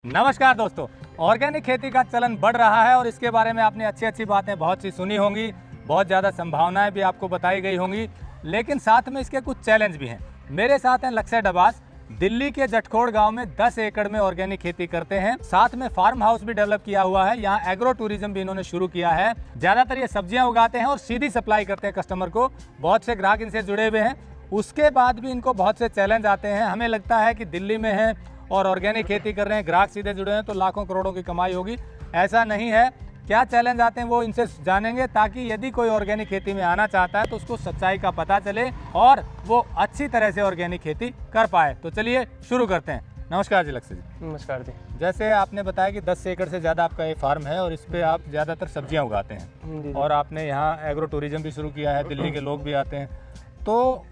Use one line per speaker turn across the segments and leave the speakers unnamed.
नमस्कार दोस्तों, ऑर्गेनिक खेती का चलन बढ़ रहा है और इसके बारे में आपने अच्छी अच्छी बातें बहुत सी सुनी होंगी, बहुत ज़्यादा संभावनाएं भी आपको बताई गई होंगी, लेकिन साथ में इसके कुछ चैलेंज भी हैं। मेरे साथ हैं लक्ष्य डबास, दिल्ली के जटखोड़ गांव में 10 एकड़ में ऑर्गेनिक खेती करते हैं। साथ में फार्म हाउस भी डेवलप किया हुआ है, यहाँ एग्रो टूरिज्म भी इन्होंने शुरू किया है। ज़्यादातर ये सब्जियाँ उगाते हैं और सीधी सप्लाई करते हैं कस्टमर को। बहुत से ग्राहक इनसे जुड़े हुए हैं। उसके बाद भी इनको बहुत से चैलेंज आते हैं। हमें लगता है कि दिल्ली में है और ऑर्गेनिक खेती कर रहे हैं, ग्राहक सीधे जुड़े हैं तो लाखों करोड़ों की कमाई होगी। ऐसा नहीं है। क्या चैलेंज आते हैं वो इनसे जानेंगे, ताकि यदि कोई ऑर्गेनिक खेती में आना चाहता है तो उसको सच्चाई का पता चले और वो अच्छी तरह से ऑर्गेनिक खेती कर पाए। तो चलिए शुरू करते हैं। नमस्कार जी लक्ष्य जी।
नमस्कार जी।
जैसे आपने बताया कि 10 एकड़ से ज़्यादा आपका ये फार्म है और इस पर आप ज़्यादातर सब्जियां उगाते हैं
जी।
और आपने यहाँ एग्रो टूरिज्म भी शुरू किया है, दिल्ली के लोग भी आते हैं। तो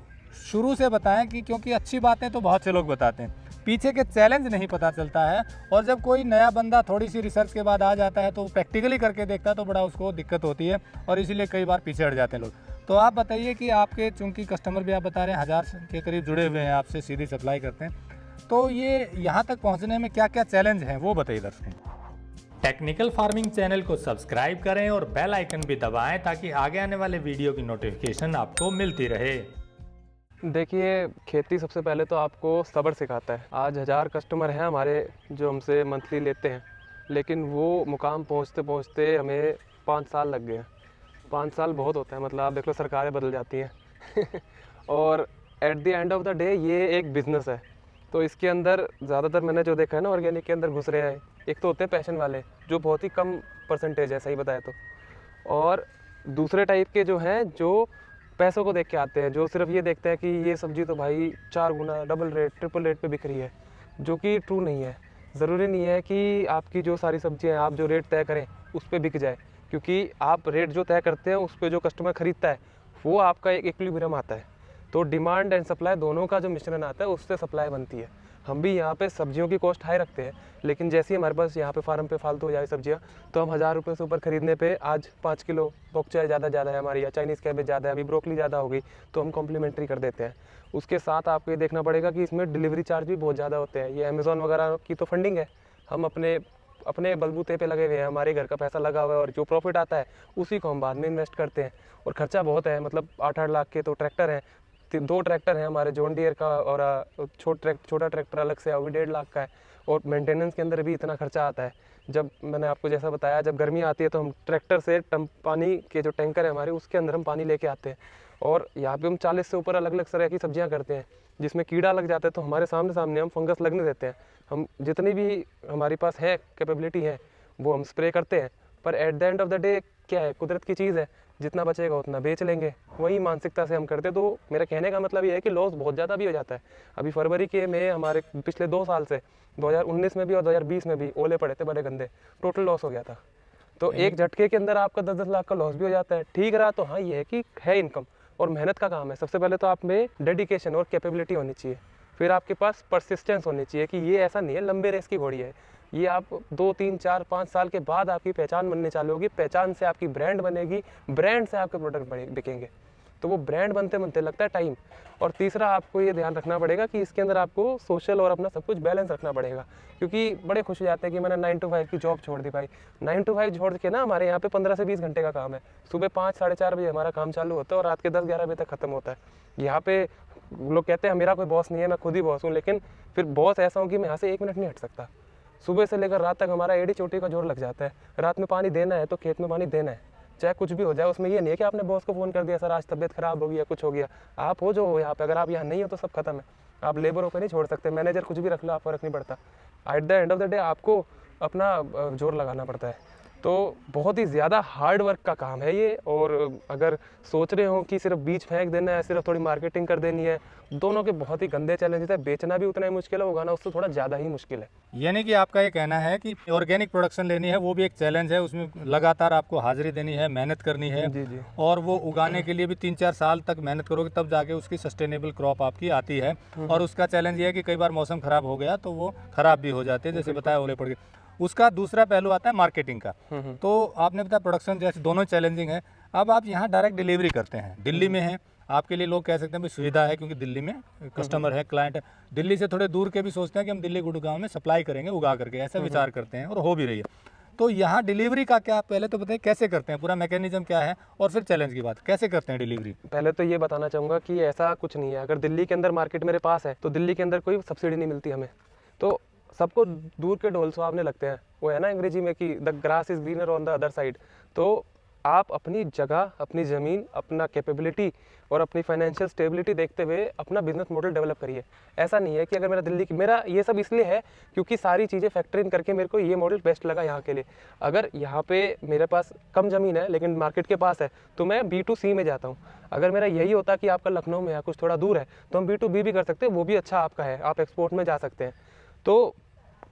शुरू से बताएं कि क्योंकि अच्छी बातें तो बहुत से लोग बताते हैं, पीछे के चैलेंज नहीं पता चलता है। और जब कोई नया बंदा थोड़ी सी रिसर्च के बाद आ जाता है तो प्रैक्टिकली करके देखता है तो बड़ा उसको दिक्कत होती है और इसीलिए कई बार पीछे हट जाते हैं लोग। तो आप बताइए कि आपके चूँकि कस्टमर भी आप बता रहे हैं 1000 के करीब जुड़े हुए हैं, आपसे सीधी सप्लाई करते हैं, तो ये यहाँ तक पहुँचने में क्या क्या चैलेंज हैं वो बताइए दर्शकों। टेक्निकल फार्मिंग चैनल को सब्सक्राइब करें और बेल आइकन भी दबाएं ताकि आगे आने वाले वीडियो की नोटिफिकेशन आपको मिलती रहे।
देखिए, खेती सबसे पहले तो आपको सब्र सिखाता है। आज 1000 कस्टमर हैं हमारे जो हमसे मंथली लेते हैं, लेकिन वो मुकाम पहुंचते पहुंचते हमें 5 साल लग गए हैं। 5 साल बहुत होता है, मतलब आप देख लो सरकारें बदल जाती हैं और at the end of the day ये एक बिज़नेस है। तो इसके अंदर ज़्यादातर मैंने जो देखा है ना, ऑर्गेनिक के अंदर घुस रहे हैं। एक तो होते हैं पैशन वाले, जो बहुत ही कम परसेंटेज है, सही बताया तो, और दूसरे टाइप के जो हैं जो पैसों को देख के आते हैं, जो सिर्फ ये देखते हैं कि ये सब्जी तो भाई 4 गुना डबल रेट ट्रिपल रेट पे बिक रही है, जो कि ट्रू नहीं है। ज़रूरी नहीं है कि आपकी जो सारी सब्जियां आप जो रेट तय करें उस पर बिक जाए, क्योंकि आप रेट जो तय करते हैं उस पर जो कस्टमर खरीदता है वो आपका एक इक्विलिब्रियम आता है। तो डिमांड एंड सप्लाई दोनों का जो मिश्रण आता है उससे सप्लाई बनती है। हम भी यहाँ पे सब्जियों की कॉस्ट हाई रखते हैं, लेकिन जैसे ही हमारे पास यहाँ पे फार्म पे फालतू हो जाए सब्जियाँ, तो हम 1000 रुपये से ऊपर खरीदने पे आज 5 किलो बॉक चाय ज़्यादा है हमारी, या चाइनीज़ कैबेज ज़्यादा है, अभी ब्रोकली ज़्यादा हो गई तो हम कॉम्प्लीमेंट्री कर देते हैं। उसके साथ आपको ये देखना पड़ेगा कि इसमें डिलीवरी चार्ज भी बहुत ज़्यादा होते हैं। ये अमेज़ॉन वगैरह की तो फंडिंग है, हम अपने बलबूते पे लगे हुए हैं, हमारे घर का पैसा लगा हुआ है और जो प्रॉफिट आता है उसी को हम बाद में इन्वेस्ट करते हैं। और ख़र्चा बहुत है, मतलब 8-8 लाख के तो ट्रैक्टर हैं, 2 ट्रैक्टर हैं हमारे जॉन डियर का, और छोटा ट्रैक्टर अलग से है, वो भी 1.5 लाख का है। और मेंटेनेंस के अंदर भी इतना खर्चा आता है। जब मैंने आपको जैसा बताया, जब गर्मी आती है तो हम ट्रैक्टर से पानी के जो टैंकर है हमारे, उसके अंदर हम पानी लेके आते हैं। और यहाँ पे हम 40 से ऊपर अलग अलग तरह की सब्जियाँ करते हैं, जिसमें कीड़ा लग जाता है तो हमारे सामने हम फंगस लगने देते हैं। हम जितनी भी हमारे पास है कैपेबिलिटी है वो हम स्प्रे करते हैं। पर at the end of the day क्या है, कुदरत की चीज़ है, जितना बचेगा उतना बेच लेंगे, वही मानसिकता से हम करते। तो मेरा कहने का मतलब ये है कि लॉस बहुत ज़्यादा भी हो जाता है। अभी फरवरी के में हमारे पिछले 2 साल से 2019 में भी और 2020 में भी ओले पड़े थे बड़े गंदे, टोटल लॉस हो गया था। तो एक झटके के अंदर आपका 10-10 लाख का लॉस भी हो जाता है। ठीक रहा तो हाँ, ये है कि है इनकम और मेहनत का काम है। सबसे पहले तो आप में डेडिकेशन और कैपेबिलिटी होनी चाहिए, फिर आपके पास परसिस्टेंस होनी चाहिए कि ये ऐसा नहीं है लंबे रेस की घोड़ी है। ये आप 2, 3, 4, 5 साल के बाद आपकी पहचान बनने चालू होगी, पहचान से आपकी ब्रांड बनेगी, ब्रांड से आपके प्रोडक्ट बिकेंगे। तो वो ब्रांड बनते बनते लगता है टाइम। और तीसरा आपको ये ध्यान रखना पड़ेगा कि इसके अंदर आपको सोशल और अपना सब कुछ बैलेंस रखना पड़ेगा, क्योंकि बड़े खुश हो जाते हैं कि मैंने 9 to 5 की जॉब छोड़ दी। भाई 9 to 5 छोड़ के ना, हमारे यहाँ पे 15 से 20 घंटे का काम है। सुबह 5-4:30 बजे हमारा काम चालू होता है और रात के 10-11 बजे तक खत्म होता है। यहाँ पे लोग कहते हैं मेरा कोई बॉस नहीं है, मैं खुद ही बॉस हूँ, लेकिन फिर बॉस ऐसा हूँ कि मैं यहाँ से 1 मिनट नहीं हट सकता। सुबह से लेकर रात तक हमारा एड़ी चोटी का जोर लग जाता है। रात में पानी देना है तो खेत में पानी देना है, चाहे कुछ भी हो जाए। उसमें ये नहीं है कि आपने बॉस को फ़ोन कर दिया, सर आज तबियत खराब हो गई या कुछ हो गया। आप हो जो हो यहाँ पे, अगर आप यहाँ नहीं हो तो सब खत्म है। आप लेबरों को नहीं छोड़ सकते, मैनेजर कुछ भी रख लो, आप फर्क नहीं पड़ता। At the end of the day आपको अपना जोर लगाना पड़ता है। तो बहुत ही ज़्यादा हार्ड वर्क का काम है ये। और अगर सोच रहे हो कि सिर्फ बीज फेंक देना है, सिर्फ थोड़ी मार्केटिंग कर देनी है, दोनों के बहुत ही गंदे चैलेंजेस है। बेचना भी उतना ही मुश्किल है, उगाना उससे थोड़ा ज़्यादा ही मुश्किल है।
यानी कि आपका ये कहना है कि ऑर्गेनिक प्रोडक्शन लेनी है वो भी एक चैलेंज है, उसमें लगातार आपको हाजिरी देनी है, मेहनत करनी है।
जी।
और वो उगाने के लिए भी 3-4 साल तक मेहनत करोगे तब जाके उसकी सस्टेनेबल क्रॉप आपकी आती है। और उसका चैलेंज ये है कि कई बार मौसम खराब हो गया तो वो खराब भी हो जाते हैं, जैसे बताया ओले पड़ गए। उसका दूसरा पहलू आता है मार्केटिंग का। तो आपने बताया प्रोडक्शन जैसे दोनों चैलेंजिंग है। अब आप यहाँ डायरेक्ट डिलीवरी करते हैं, दिल्ली में हैं, आपके लिए लोग कह सकते हैं भाई सुविधा है, क्योंकि दिल्ली में कस्टमर है, क्लाइंट है। दिल्ली से थोड़े दूर के भी सोचते हैं कि हम दिल्ली गुड़गांव में सप्लाई करेंगे उगा करके, ऐसा विचार करते हैं और हो भी रही है। तो यहाँ डिलीवरी का क्या, पहले तो बताइए कैसे करते हैं, पूरा मैकेनिज्म क्या है, और फिर चैलेंज की बात, कैसे करते हैं डिलीवरी?
पहले तो ये बताना चाहूँगा कि ऐसा कुछ नहीं है। अगर दिल्ली के अंदर मार्केट मेरे पास है तो दिल्ली के अंदर कोई सब्सिडी नहीं मिलती हमें। तो सबको दूर के ढोल सुहावने लगते हैं, वो है ना अंग्रेजी में कि the grass is greener on the other side. तो आप अपनी जगह, अपनी ज़मीन, अपना कैपेबिलिटी और अपनी फाइनेंशियल स्टेबिलिटी देखते हुए अपना बिजनेस मॉडल डेवलप करिए। ऐसा नहीं है कि अगर मेरा ये सब इसलिए है क्योंकि सारी चीज़ें फैक्टर इन करके मेरे को ये मॉडल बेस्ट लगा यहाँ के लिए। अगर यहाँ पे मेरे पास कम ज़मीन है लेकिन मार्केट के पास है तो मैं B2C में जाता हूँ। अगर मेरा यही होता कि आपका लखनऊ में है, कुछ थोड़ा दूर है, तो हम B2B भी कर सकते हैं, वो भी अच्छा आपका है, आप एक्सपोर्ट में जा सकते हैं। तो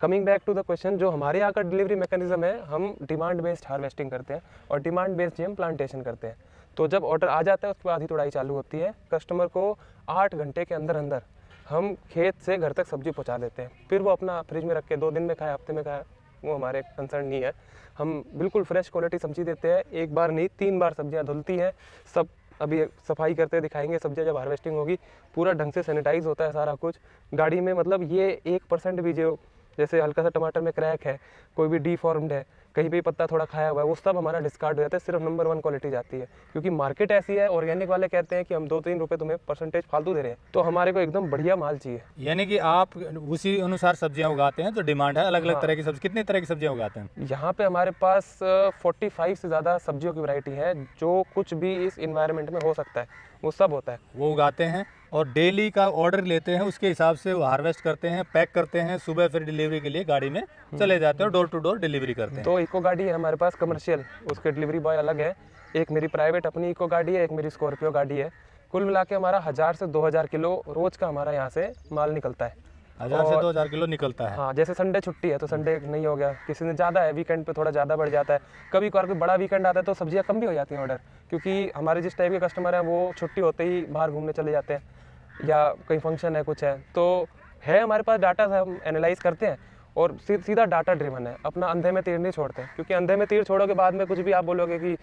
coming back to the question, जो हमारे यहाँ का डिलीवरी मैकेनिज्म है, हम डिमांड बेस्ड हार्वेस्टिंग करते हैं और डिमांड बेस्ड हम प्लांटेशन करते हैं। तो जब ऑर्डर आ जाता है उसके बाद ही तुड़ाई चालू होती है। कस्टमर को 8 घंटे के अंदर अंदर हम खेत से घर तक सब्जी पहुँचा देते हैं। फिर वो अपना फ्रिज में रख के 2 दिन में खाए, हफ्ते में खाए, वो हमारे कंसर्न नहीं है। हम बिल्कुल फ्रेश क्वालिटी सब्जी देते हैं। एक बार नहीं 3 बार सब्जियाँ धुलती हैं। सब अभी सफाई करते दिखाएंगे। सब्जियाँ जब हार्वेस्टिंग होगी पूरा ढंग से सैनिटाइज होता है सारा कुछ गाड़ी में। मतलब ये 1% भी जो जैसे हल्का सा टमाटर में क्रैक है, कोई भी डीफॉर्म्ड है, कहीं भी पत्ता थोड़ा खाया हुआ है, वो सब हमारा डिस्कार्ड हो जाता है। सिर्फ नंबर 1 क्वालिटी जाती है, क्योंकि मार्केट ऐसी है। ऑर्गेनिक वाले कहते हैं कि हम 2-3 रुपए तुम्हें परसेंटेज फालतू दे रहे हैं, तो हमारे को एकदम बढ़िया माल चाहिए।
यानी कि आप उसी अनुसार सब्जियां उगाते हैं, तो डिमांड है अलग अलग तरह की सब्जी। कितने तरह की सब्जियां उगाते हैं
यहाँ पे? हमारे पास 45 से ज़्यादा सब्जियों की वैरायटी है। जो कुछ भी इस इन्वायरमेंट में हो सकता है वो सब होता है,
वो उगाते हैं और डेली का ऑर्डर लेते हैं, उसके हिसाब से वो हार्वेस्ट करते हैं, पैक करते हैं, सुबह फिर डिलीवरी के लिए गाड़ी में चले जाते हैं और डोर टू डोर डिलीवरी करते हैं।
तो इको गाड़ी है हमारे पास कमर्शियल, उसके डिलीवरी बॉय अलग है। एक मेरी प्राइवेट अपनी इको गाड़ी है, एक मेरी स्कॉर्पियो गाड़ी है। कुल मिला के हमारा 1000 से 2000 किलो रोज का हमारा यहाँ से माल निकलता है।
1000 से 2000 किलो निकलता है।
हाँ, जैसे संडे छुट्टी है तो संडे नहीं हो गया, किसी ने ज़्यादा है, वीकेंड पे थोड़ा ज़्यादा बढ़ जाता है। कभी कभार कोई बड़ा वीकेंड आता है तो सब्जियाँ कम भी हो जाती हैं ऑर्डर, क्योंकि हमारे जिस टाइप के कस्टमर हैं वो छुट्टी होते ही बाहर घूमने चले जाते हैं या कहीं फंक्शन है, कुछ है। तो है हमारे पास डाटा, हम एनालाइज करते हैं और सीधा डाटा ड्रिवन है। अपना अंधे में तीर नहीं छोड़ते हैं, क्योंकि अंधे में तीर छोड़ोगे बाद में कुछ भी आप बोलोगे कि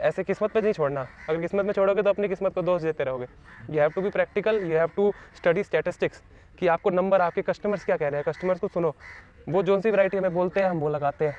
ऐसे किस्मत पे नहीं छोड़ना। अगर किस्मत में छोड़ोगे तो अपनी किस्मत को दोष देते रहोगे। You have to be practical, you have to study statistics, कि आपको नंबर, आपके कस्टमर्स क्या कह रहे हैं, कस्टमर्स को सुनो। वो जो सी वैरायटी हमें बोलते हैं हम वो लगाते हैं।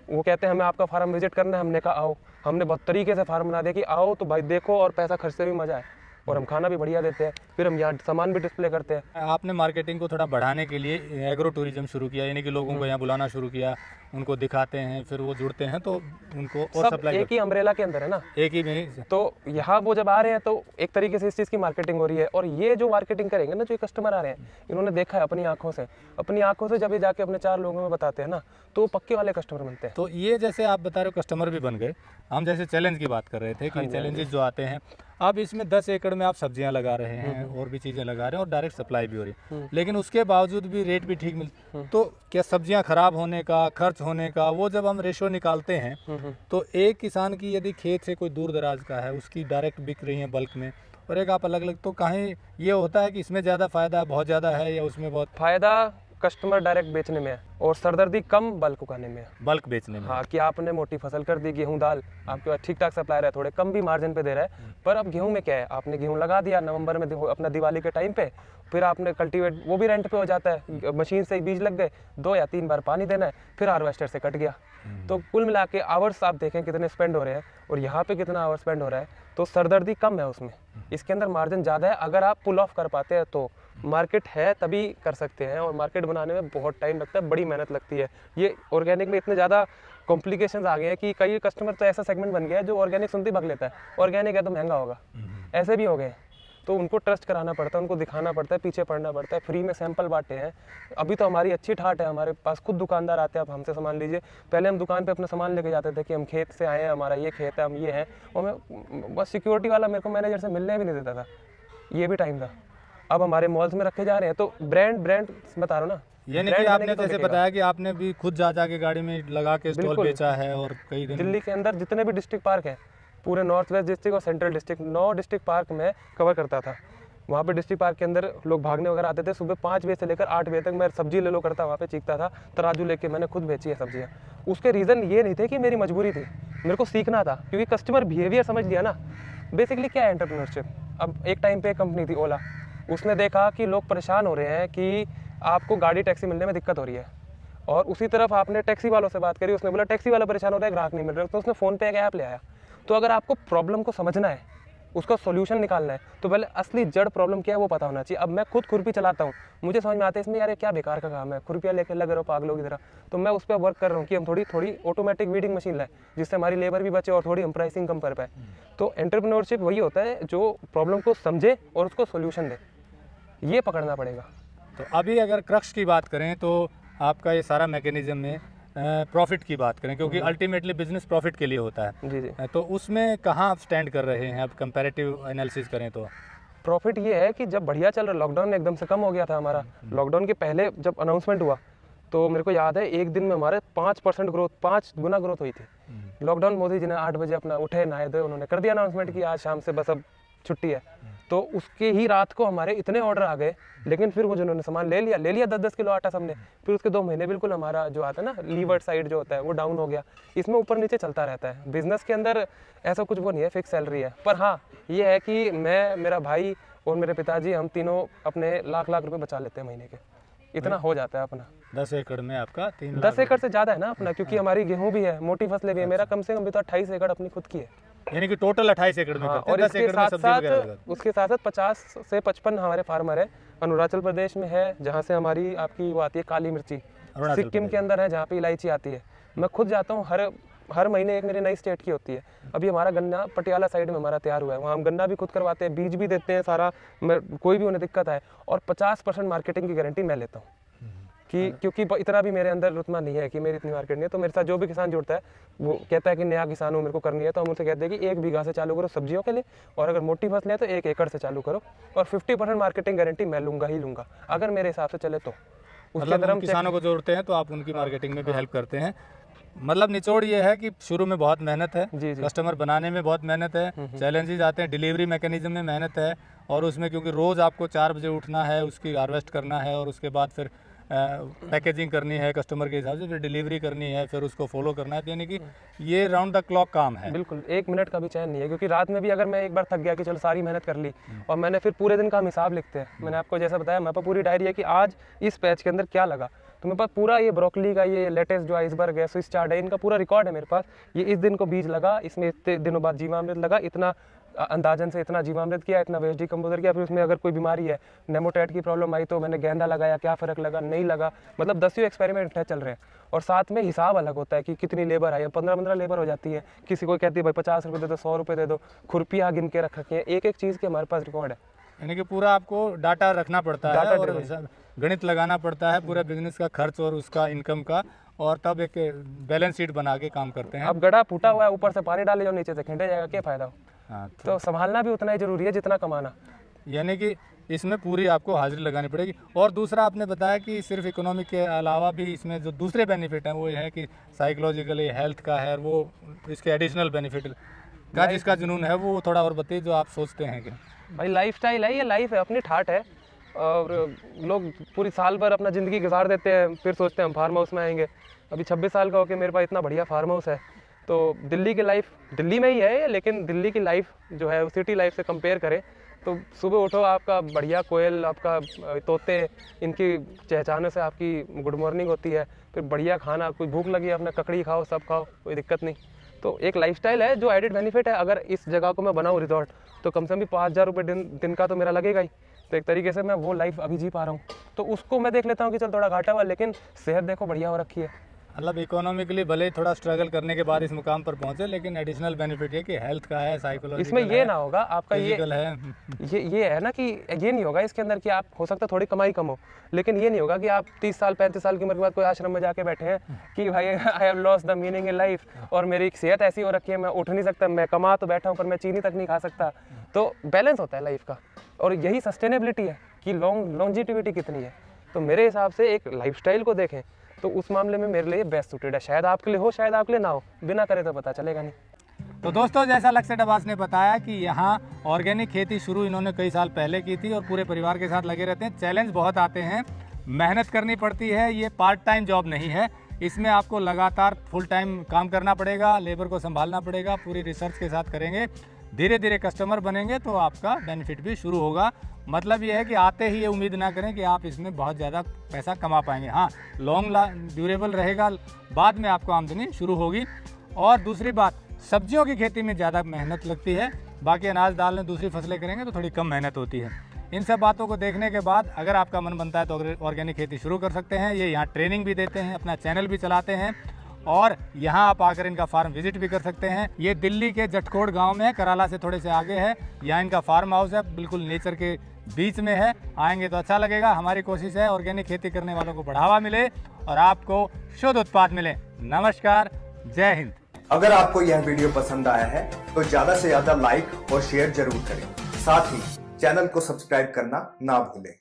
वो कहते हैं हमें आपका फार्म विजिट करना है, हमने कहा आओ। हमने बहुत तरीके से फार्म बना दिया कि आओ तो भाई देखो, और पैसा खर्चते भी मज़ा है, और हम खाना भी बढ़िया देते हैं। फिर हम यहाँ सामान भी डिस्प्ले करते हैं।
आपने मार्केटिंग को थोड़ा बढ़ाने के लिए एग्रो टूरिज्म शुरू किया, यानी कि लोगों को यहाँ बुलाना शुरू किया, उनको दिखाते हैं, फिर वो जुड़ते हैं तो उनको और
सब
सप्लाई
एक ही अम्ब्रेला के अंदर है ना,
एक ही में।
तो यहाँ वो जब आ रहे हैं तो एक तरीके से इस चीज़ की मार्केटिंग हो रही है। और ये जो मार्केटिंग करेंगे ना, जो कस्टमर आ रहे हैं, इन्होंने देखा है अपनी आंखों से जब ये जाके अपने 4 लोगों में बताते हैं ना, तो वो पक्के वाले कस्टमर बनते हैं।
तो ये जैसे आप बता रहे हो कस्टमर भी बन गए, हम जैसे चैलेंज की बात कर रहे थे कि चैलेंजेस जो आते हैं, अब इसमें 10 एकड़ में आप सब्जियां लगा रहे हैं और भी चीज़ें लगा रहे हैं और डायरेक्ट सप्लाई भी हो रही है, लेकिन उसके बावजूद भी रेट भी ठीक मिलता, तो क्या सब्जियां खराब होने का, खर्च होने का, वो जब हम रेशो निकालते हैं तो एक किसान की यदि खेत से कोई दूर दराज का है, उसकी डायरेक्ट बिक रही है बल्क में, और एक आप अलग अलग, तो कहीं ये होता है कि इसमें ज़्यादा फ़ायदा बहुत ज़्यादा है या उसमें बहुत
फ़ायदा कस्टमर डायरेक्ट बेचने में है और सरदर्दी कम बल्क उगाने में है।
बल्क बेचने में?
हाँ, कि आपने मोटी फसल कर दी, गेहूं दाल, आपके पास ठीक ठाक सप्लायर है, थोड़े कम भी मार्जिन पे दे रहा है। पर अब गेहूं में क्या है, आपने गेहूं लगा दिया नवंबर में अपना दिवाली के टाइम पे, फिर आपने कल्टीवेट, वो भी रेंट पे हो जाता है, मशीन से ही बीज लग गए, 2 या 3 बार पानी देना है, फिर हार्वेस्टर से कट गया। तो कुल मिला के आवर्स आप देखें कितने स्पेंड हो रहे हैं और यहाँ पे कितना आवर स्पेंड हो रहा है, तो सरदर्दी कम है उसमें। इसके अंदर मार्जिन ज़्यादा है। अगर आप पुल ऑफ कर पाते हैं तो मार्केट है तभी कर सकते हैं, और मार्केट बनाने में बहुत टाइम लगता है, बड़ी मेहनत लगती है। ये ऑर्गेनिक में इतने ज़्यादा कॉम्प्लिकेशंस आ गए हैं कि कई कस्टमर तो ऐसा सेगमेंट बन गया है जो ऑर्गेनिक सुनते ही भाग लेता है, ऑर्गेनिक है तो महंगा होगा, ऐसे भी हो गए। तो उनको ट्रस्ट कराना पड़ता है, उनको दिखाना पड़ता है, पीछे पड़ना पड़ता है। फ्री में सैंपल बांटे हैं। अभी तो हमारी अच्छी ठाट है, हमारे पास खुद दुकानदार आते हैं, आप हमसे सामान लीजिए। पहले हम दुकान पे अपना सामान लेके जाते थे कि हम खेत से आए हैं, हमारा ये खेत है, हम ये हैं, और मैं बस सिक्योरिटी वाला मेरे को मैनेजर से मिलने भी नहीं देता था, ये भी टाइम था। अब हमारे मॉल्स में रखे जा रहे हैं, तो ब्रांड बता रहा हूँ ना।
यानी कि आपने जैसे बताया कि आपने भी खुद जा के गाड़ी में लगा के स्टॉल बेचा है, और कई दिन
दिल्ली के अंदर जितने भी डिस्ट्रिक्ट पार्क हैं, पूरे नॉर्थ वेस्ट डिस्ट्रिक्ट और सेंट्रल डिस्ट्रिक्ट, 9 डिस्ट्रिक्ट पार्क में कवर करता था। वहाँ पे डिस्ट्रिक्ट पार्क के अंदर लोग भागने वगैरह आते थे, सुबह 5 बजे से लेकर 8 बजे तक मैं सब्जी ले लो करता, वहाँ पे चीखता था, तराजू लेके मैंने खुद बेची है सब्जियाँ। उसके रीज़न ये नहीं थे कि मेरी मजबूरी थी, मेरे को सीखना था, क्योंकि कस्टमर बिहेवियर समझ लिया ना। बेसिकली क्या है एंटरप्रेन्योरशिप, अब एक टाइम पे एक कंपनी थी ओला, उसने देखा कि लोग परेशान हो रहे हैं कि आपको गाड़ी टैक्सी मिलने में दिक्कत हो रही है, और उसी तरफ आपने टैक्सी वालों से बात करी, उसने बोला टैक्सी वाला परेशान हो रहा है, ग्राहक नहीं मिल रहा, तो उसने फ़ोन पे एक ऐप ले आया। तो अगर आपको प्रॉब्लम को समझना है, उसका सॉल्यूशन निकालना है, तो पहले असली जड़ प्रॉब्लम क्या है वो पता होना चाहिए। अब मैं खुद खुरपी चलाता हूँ, मुझे समझ में आता है इसमें यार ये क्या बेकार का काम है, खुरपियाँ लेकर लग रहे हो पागलों की तरह। तो मैं उस पर वर्क कर रहा हूँ कि हम थोड़ी ऑटोमेटिक वीडिंग मशीन लाएं, जिससे हमारी लेबर भी बचे और थोड़ी हम प्राइसिंग कम कर पाए। तो एंटरप्रेन्योरशिप वही होता है जो प्रॉब्लम को समझे और उसको सोल्यूशन दे, ये पकड़ना पड़ेगा।
तो अभी अगर क्रक्स की बात करें तो आपका ये सारा मैकेनिज्म में प्रॉफिट की बात करें, क्योंकि अल्टीमेटली बिजनेस प्रॉफिट के लिए होता है।
जी जी।
तो उसमें कहाँ आप स्टैंड कर रहे हैं, अब कंपैरेटिव एनालिसिस करें तो?
प्रॉफिट ये है कि जब बढ़िया चल रहा, लॉकडाउन में एकदम से कम हो गया था हमारा। लॉकडाउन के पहले जब अनाउंसमेंट हुआ तो मेरे को याद है एक दिन में हमारे 5% ग्रोथ, 5 गुना ग्रोथ हुई थी। लॉकडाउन मोदी जी ने 8 बजे अपना उठे, नहाए धोए, उन्होंने कर दिया अनाउंसमेंट कि आज शाम से बस अब छुट्टी है। तो उसके ही रात को हमारे इतने ऑर्डर आ गए, लेकिन फिर वो जिन्होंने सामान ले लिया 10-10 किलो आटा सबने, फिर उसके 2 महीने बिल्कुल हमारा जो आता है ना लीवर्ड साइड जो होता है वो डाउन हो गया। इसमें ऊपर नीचे चलता रहता है, बिजनेस के अंदर ऐसा कुछ वो नहीं है, फिक्स सैलरी है। पर हाँ ये है कि मैं, मेरा भाई और मेरे पिताजी, हम तीनों अपने लाख रुपए बचा लेते हैं महीने के, इतना हो जाता है अपना।
10 एकड़ में आपका 3
10 एकड़ से ज़्यादा है ना अपना, क्योंकि हमारी गेहूँ भी है, मोटी फसलें भी है। मेरा कम से कम भी तो 28 एकड़ अपनी खुद की है।
यानी कि टोटल 28 एकड़ में करते हैं,
और
10 एकड़ में सब्जी वगैरह लगा।
उसके साथ साथ 50 से 55 हमारे फार्मर है। अरुणाचल प्रदेश में है जहाँ से हमारी आपकी वो आती है काली मिर्ची, सिक्किम के अंदर है जहाँ पे इलायची आती है। मैं खुद जाता हूँ, हर महीने एक मेरी नई स्टेट की होती है। अभी हमारा गन्ना पटियाला साइड में हमारा तैयार हुआ है, वहाँ हम गन्ना भी खुद करवाते हैं, बीज भी देते हैं सारा, कोई भी उन्हें दिक्कत आए। और 50% मार्केटिंग की गारंटी मैं लेता हूँ कि क्योंकि इतना भी मेरे अंदर रुतमा नहीं है कि मेरी इतनी मार्केट नहीं है। तो मेरे साथ जो भी किसान जुड़ता है वो कहता है कि नया किसान हूँ, मेरे को करनी है, तो हम उनसे कहते हैं कि 1 बीघा से चालू करो सब्जियों के लिए, और अगर मोटी फसल है तो 1 एकड़ से चालू करो, और 50% मार्केटिंग गारंटी मैं लूँगा ही लूँगा, अगर मेरे हिसाब से चले तो। उसके अंदर हम
किसानों को जोड़ते हैं तो आप उनकी मार्केटिंग में भी हेल्प करते हैं। मतलब निचोड़ ये है कि शुरू में बहुत मेहनत है,
जी जी।
कस्टमर बनाने में बहुत मेहनत है, चैलेंजेस आते हैं, डिलीवरी मैकेनिज्म में मेहनत है, और उसमें क्योंकि रोज़ आपको 4 बजे उठना है, उसकी हार्वेस्ट करना है, और उसके बाद फिर पैकेजिंग करनी है कस्टमर के हिसाब से, फिर डिलीवरी करनी है, फिर उसको फॉलो करना है। तो यानी कि ये राउंड द क्लॉक काम है।
बिल्कुल 1 मिनट का भी चैन नहीं है, क्योंकि रात में भी अगर मैं एक बार थक गया कि चलो सारी मेहनत कर ली, और मैंने फिर पूरे दिन का हम हिसाब लिखते हैं। मैंने आपको जैसा बताया, मेरे पास पूरी डायरी है कि आज इस पैच के अंदर क्या लगा। तो मेरे पास पूरा ये ब्रोकली का, ये लेटेस्ट जो आइसबर्ग है, स्विस चार्ट है, इनका पूरा रिकॉर्ड है मेरे पास। ये इस दिन को बीज लगा, इसमें इतने दिनों बाद जीवामृत लगा, इतना अंदाजन से इतना जीवामृत किया, इतना वेस्ट डिकम्पोजर किया, फिर उसमें अगर कोई बीमारी है, नेमोटैड की प्रॉब्लम आई तो मैंने गेंदा लगाया, क्या फ़र्क लगा, नहीं लगा। मतलब 10 एक्सपेरिमेंट है चल रहे हैं, और साथ में हिसाब अलग होता है कि कितनी लेबर आई है। 15 लेबर हो जाती है, किसी को कहती है भाई 50 रुपये दे दो, 100 रुपये दे दो, खुरपियाँ गिन के रख रखी हैं, एक चीज़ के हमारे पास रिकॉर्ड है।
यानी कि पूरा आपको डाटा रखना पड़ता है, और गणित लगाना पड़ता है पूरा बिजनेस का खर्च और उसका इनकम का, और तब एक बैलेंस शीट बना के काम करते हैं।
अब गड़ा फूटा हुआ है, ऊपर से पानी डाले जाओ, नीचे से खींचे जाएगा, क्या फ़ायदा हो।
हाँ,
तो संभालना भी उतना ही जरूरी है जितना कमाना।
यानी कि इसमें पूरी आपको हाजिरी लगानी पड़ेगी। और दूसरा आपने बताया कि सिर्फ इकोनॉमिक के अलावा भी इसमें जो दूसरे बेनिफिट हैं वो ये है कि साइकोलॉजिकली हेल्थ का है, वो इसके एडिशनल बेनिफिट का जिसका जुनून है वो थोड़ा और बताइए, जो आप सोचते हैं कि
भाई लाइफ स्टाइल है, ये लाइफ है, अपनी ठाट है। और लोग पूरी साल भर अपना ज़िंदगी गुजार देते हैं, फिर सोचते हैं हम फार्म हाउस में आएंगे। अभी 26 साल का होकर मेरे पास इतना बढ़िया फार्म हाउस है। तो दिल्ली की लाइफ दिल्ली में ही है, लेकिन दिल्ली की लाइफ जो है सिटी लाइफ से कंपेयर करें तो सुबह उठो, आपका बढ़िया कोयल, आपका तोते, इनकी चहचाने से आपकी गुड मॉर्निंग होती है, फिर बढ़िया खाना, कोई भूख लगी अपना ककड़ी खाओ, सब खाओ, कोई दिक्कत नहीं। तो एक लाइफस्टाइल है जो एडिड बेनिफिट है। अगर इस जगह को मैं बनाऊँ रिजॉर्ट तो कम से कम भी 5,000 रुपये दिन का तो मेरा लगेगा ही। तो एक तरीके से मैं वो लाइफ अभी जी पा रहा हूँ, तो उसको मैं देख लेता हूँ कि चल थोड़ा घाटा हुआ, लेकिन सेहत देखो बढ़िया हो रखी है।
मतलब इकोनॉमिकली भले ही थोड़ा स्ट्रगल करने के बाद इस मुकाम पर पहुंचे, लेकिन एडिशनल बेनिफिट ये कि हेल्थ का है, साइकोलॉजिकल
इसमें ये ना होगा आपका ये है ना कि ये नहीं होगा इसके अंदर कि आप हो सकता है थोड़ी कमाई कम हो, लेकिन ये नहीं होगा कि आप 30 साल 35 साल की उम्र के बाद कोई आश्रम में जाके बैठे हैं कि भाई I have lost the meaning in life, और मेरी सेहत ऐसी हो रखी है, मैं उठ नहीं सकता, मैं कमा तो बैठा हूँ पर मैं चीनी तक नहीं खा सकता। तो बैलेंस होता है लाइफ का, और यही सस्टेनेबिलिटी है कि लॉन्जिटिविटी कितनी है। तो मेरे हिसाब से एक लाइफस्टाइल को देखें तो उस मामले में मेरे लिए बेस्ट सूटेड है। शायद आपके लिए हो, शायद आपके लिए ना हो, बिना करे तो पता चलेगा नहीं।
तो दोस्तों, जैसा लक्ष्य डबास ने बताया कि यहाँ ऑर्गेनिक खेती शुरू इन्होंने कई साल पहले की थी, और पूरे परिवार के साथ लगे रहते हैं। चैलेंज बहुत आते हैं, मेहनत करनी पड़ती है, ये पार्ट टाइम जॉब नहीं है, इसमें आपको लगातार फुल टाइम काम करना पड़ेगा, लेबर को संभालना पड़ेगा, पूरी रिसर्च के साथ करेंगे धीरे धीरे कस्टमर बनेंगे तो आपका बेनिफिट भी शुरू होगा। मतलब ये है कि आते ही ये उम्मीद ना करें कि आप इसमें बहुत ज़्यादा पैसा कमा पाएंगे। हाँ, लॉन्ग ड्यूरेबल रहेगा, बाद में आपको आमदनी शुरू होगी। और दूसरी बात, सब्जियों की खेती में ज़्यादा मेहनत लगती है, बाकी अनाज दाल में दूसरी फसलें करेंगे तो थोड़ी कम मेहनत होती है। इन सब बातों को देखने के बाद अगर आपका मन बनता है तो ऑर्गेनिक खेती शुरू कर सकते हैं। ये यहाँ ट्रेनिंग भी देते हैं, अपना चैनल भी चलाते हैं और यहाँ आप आकर इनका फार्म विजिट भी कर सकते हैं। ये दिल्ली के जटकोट गांव में है, कराला से थोड़े से आगे है। यहाँ इनका फार्म हाउस है, बिल्कुल नेचर के बीच में है। आएंगे तो अच्छा लगेगा। हमारी कोशिश है ऑर्गेनिक खेती करने वालों को बढ़ावा मिले और आपको शुद्ध उत्पाद मिले। नमस्कार, जय हिंद।
अगर आपको यह वीडियो पसंद आया है तो ज्यादा से ज्यादा लाइक और शेयर जरूर करें। साथ ही चैनल को सब्सक्राइब करना ना भूलें।